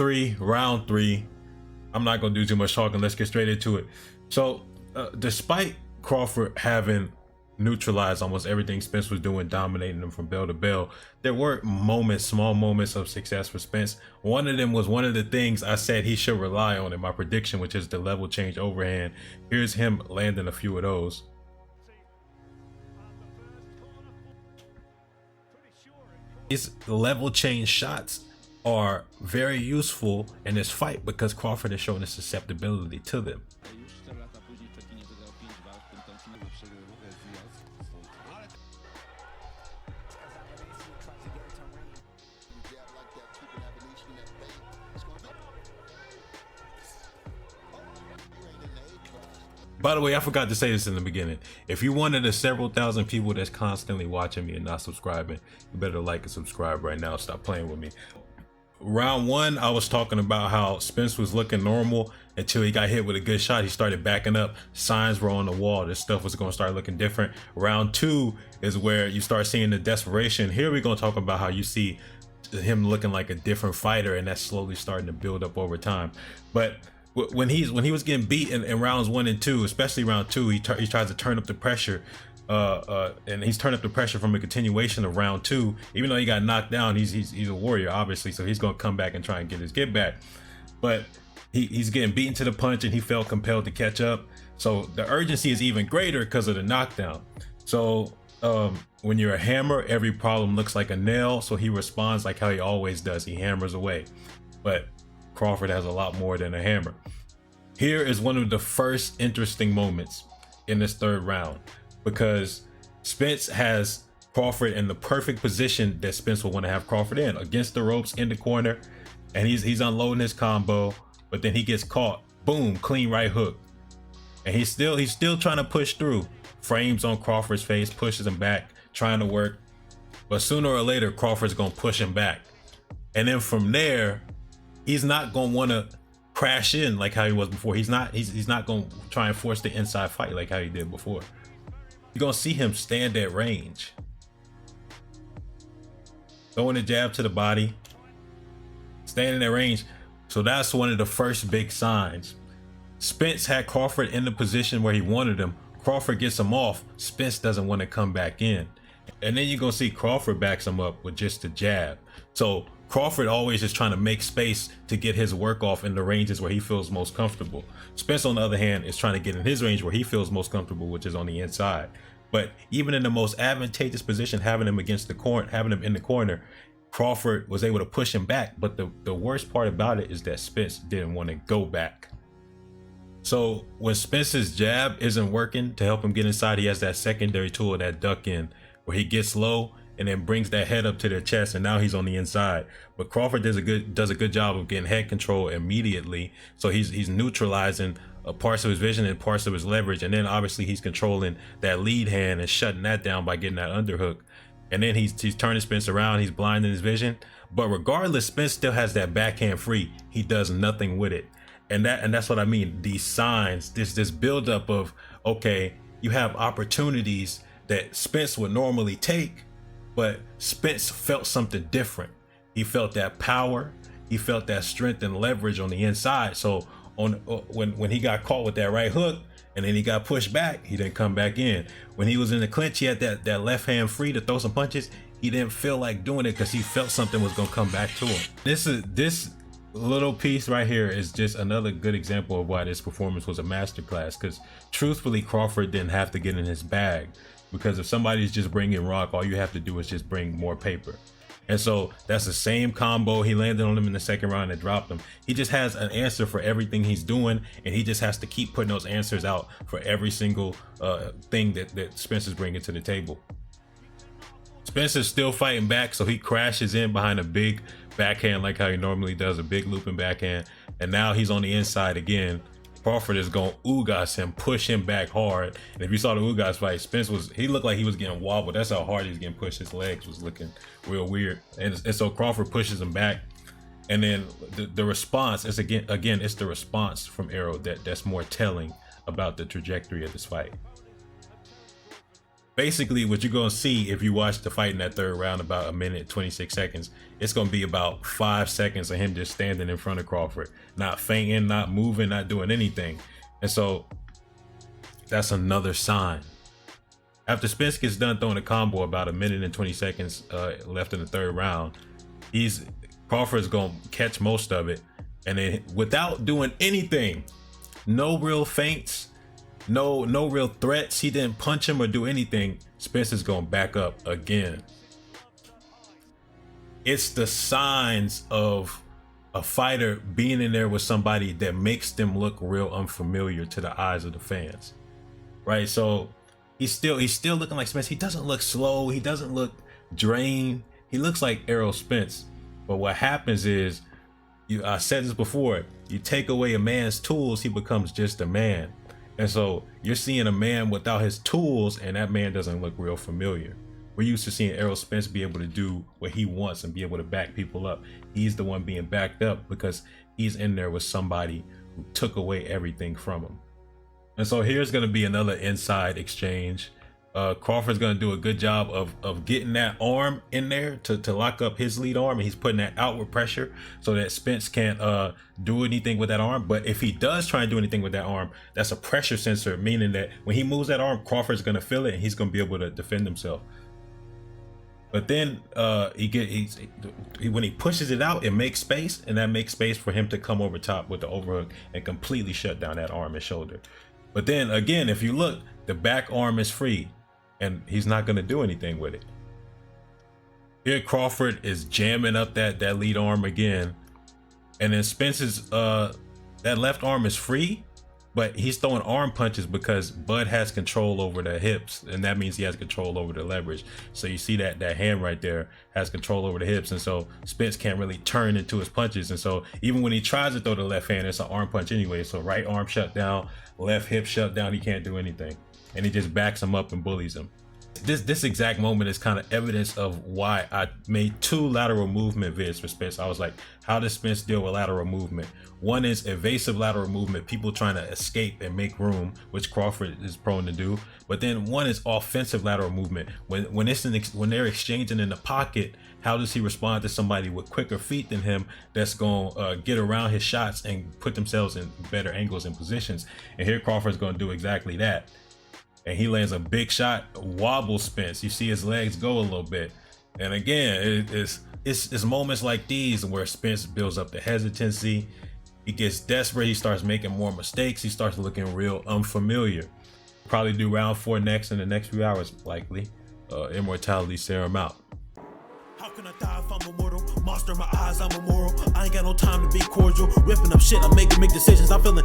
3, round 3. I'm not gonna do too much talking. Let's get straight into it. So despite Crawford having neutralized almost everything Spence was doing, dominating him from bell to bell, there were moments, small moments of success for Spence. One of them was one of the things I said he should rely on in my prediction, which is the level change overhand. Here's him landing a few of those. These level change shots are very useful in this fight because Crawford has shown a susceptibility to them. By the way, I forgot to say this in the beginning. If you're one of the several thousand people that's constantly watching me and not subscribing, you better like and subscribe right now. Stop playing with me. Round 1, I was talking about how Spence was looking normal until he got hit with a good shot. He started backing up. Signs were on the wall. This stuff was going to start looking different. Round 2 is where you start seeing the desperation. Here we're going to talk about how you see him looking like a different fighter, and that's slowly starting to build up over time. But when he was getting beat in rounds 1 and 2, especially round 2, he tries to turn up the pressure, and he's turned up the pressure from a continuation of round 2. Even though he got knocked down, he's a warrior, obviously, so he's gonna come back and try and get his get back. But he's getting beaten to the punch, and he felt compelled to catch up. So the urgency is even greater because of the knockdown. So when you're a hammer, every problem looks like a nail. So he responds like how he always does. He hammers away. But Crawford has a lot more than a hammer. Here is one of the first interesting moments in this 3rd round, because Spence has Crawford in the perfect position that Spence will want to have Crawford in, against the ropes in the corner, and he's unloading his combo, but then he gets caught. Boom, clean right hook, and he's still trying to push through. Frames on Crawford's face, pushes him back, trying to work, but sooner or later Crawford's gonna push him back, and then from there he's not gonna want to crash in like how he was before. He's not gonna try and force the inside fight like how he did before. You're gonna see him stand at range, throwing a jab to the body, standing at range. So that's one of the first big signs. Spence had Crawford in the position where he wanted him. Crawford gets him off. Spence doesn't want to come back in, and then you're gonna see Crawford backs him up with just a jab. So Crawford always is trying to make space to get his work off in the ranges where he feels most comfortable. Spence, on the other hand, is trying to get in his range where he feels most comfortable, which is on the inside. But even in the most advantageous position, having him against the corner, having him in the corner, Crawford was able to push him back. But the worst part about it is that Spence didn't want to go back. So when Spence's jab isn't working to help him get inside, he has that secondary tool, that duck in, where he gets low and then brings that head up to their chest, and now he's on the inside. But Crawford does a good job of getting head control immediately. So he's neutralizing parts of his vision and parts of his leverage, and then obviously he's controlling that lead hand and shutting that down by getting that underhook. And then he's turning Spence around, he's blinding his vision. But regardless, Spence still has that backhand free. He does nothing with it. And that's what I mean. These signs, this buildup of, okay, you have opportunities that Spence would normally take, but Spence felt something different. He felt that power, he felt that strength and leverage on the inside. So when he got caught with that right hook and then he got pushed back, he didn't come back in. When he was in the clinch, he had that left hand free to throw some punches. He didn't feel like doing it because he felt something was gonna come back to him. This little piece right here is just another good example of why this performance was a masterclass, because truthfully, Crawford didn't have to get in his bag. Because if somebody's just bringing rock, all you have to do is just bring more paper. And so that's the same combo. He landed on him in the 2nd round and dropped him. He just has an answer for everything he's doing, and he just has to keep putting those answers out for every single thing that Spence is bringing to the table. Spence is still fighting back, so he crashes in behind a big backhand like how he normally does, a big looping backhand. And now he's on the inside again. Crawford is going to Ugas him, push him back hard. And if you saw the Ugas fight, Spence he looked like he was getting wobbled. That's how hard he was getting pushed. His legs was looking real weird. And so Crawford pushes him back. And then the response is again, it's the response from Arrow that's more telling about the trajectory of this fight. basically what you're gonna see if you watch the fight in that third round, about a minute 26 seconds, it's gonna be about 5 seconds of him just standing in front of Crawford, not fainting, not moving, not doing anything. And so that's another sign. After Spence gets done throwing a combo, about a minute and 20 seconds left in the third round, Crawford's gonna catch most of it, and then without doing anything, no real feints, no real threats, he didn't punch him or do anything, Spence is gonna back up again. It's the signs of a fighter being in there with somebody that makes them look real unfamiliar to the eyes of the fans, right? So he's still looking like Spence. He doesn't look slow, he doesn't look drained, he looks like Errol Spence. But what happens is, I said this before, you take away a man's tools, he becomes just a man. And so you're seeing a man without his tools, and that man doesn't look real familiar. We're used to seeing Errol Spence be able to do what he wants and be able to back people up. He's the one being backed up because he's in there with somebody who took away everything from him. And so here's going to be another inside exchange. Crawford's going to do a good job of getting that arm in there to lock up his lead arm, and he's putting that outward pressure so that Spence can't do anything with that arm. But if he does try and do anything with that arm, that's a pressure sensor, meaning that when he moves that arm, Crawford's going to feel it and he's going to be able to defend himself. But then when he pushes it out, it makes space, and that makes space for him to come over top with the overhook and completely shut down that arm and shoulder. But then again, if you look, the back arm is free and he's not going to do anything with it. Here Crawford is jamming up that lead arm again, and then Spence's that left arm is free, but he's throwing arm punches because Bud has control over the hips, and that means he has control over the leverage. So you see that hand right there has control over the hips, and so Spence can't really turn into his punches. And so even when he tries to throw the left hand, it's an arm punch anyway. So right arm shut down, left hip shut down, he can't do anything, and he just backs him up and bullies him. This exact moment is kind of evidence of why I made 2 lateral movement vids for Spence. I was like, how does Spence deal with lateral movement? One is evasive lateral movement, people trying to escape and make room, which Crawford is prone to do. But then one is offensive lateral movement. When they're exchanging in the pocket, how does he respond to somebody with quicker feet than him that's going to get around his shots and put themselves in better angles and positions? And here Crawford's going to do exactly that. And he lands a big shot, wobbles Spence. You see his legs go a little bit. And again, it's moments like these where Spence builds up the hesitancy. He gets desperate. He starts making more mistakes. He starts looking real unfamiliar. Probably do round 4 next in the next few hours, likely. Immortality serum out. How can I die if I'm immortal? Monster in my eyes, I'm immoral. I ain't got no time to be cordial. Ripping up shit, I'm making big decisions. I'm feeling